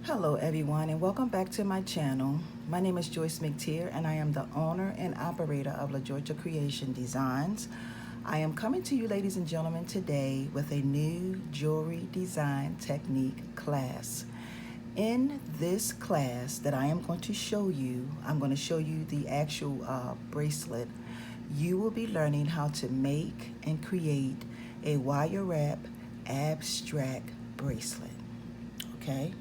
Hello everyone and welcome back to my channel. My name is Joyce McTeer and I am the owner and operator of La Georgia Creation Designs. I am coming to you ladies and gentlemen today with a new jewelry design technique class. In this class that I am going to show you, I'm going to show you the actual bracelet. You will be learning how to make and create a wire wrap abstract bracelet. Okay?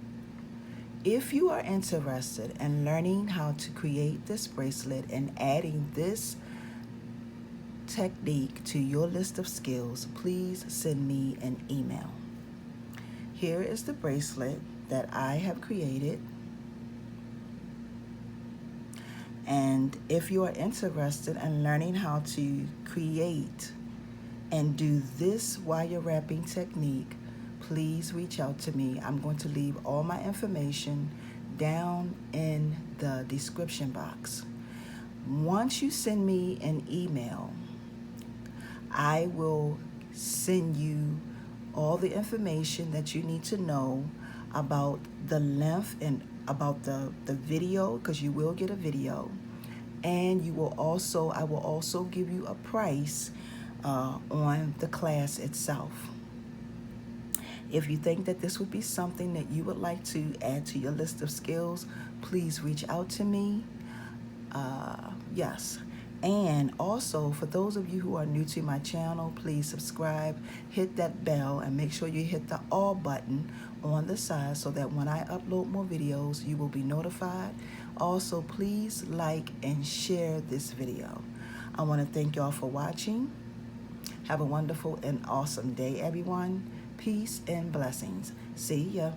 If you are interested in learning how to create this bracelet and adding this technique to your list of skills, please send me an email. Here is the bracelet that I have created. And if you are interested in learning how to create and do this wire wrapping technique, please reach out to me. I'm going to leave all my information down in the description box. Once you send me an email, I will send you all the information that you need to know about the length and about the video, because you will get a video. And you will also, I will also give you a price on the class itself. If you think that this would be something that you would like to add to your list of skills, please reach out to me. Yes. And also, for those of you who are new to my channel, please subscribe, hit that bell, and make sure you hit the all button on the side so that when I upload more videos, you will be notified. Also, please like and share this video. I want to thank y'all for watching. Have a wonderful and awesome day, everyone. Peace and blessings. See ya.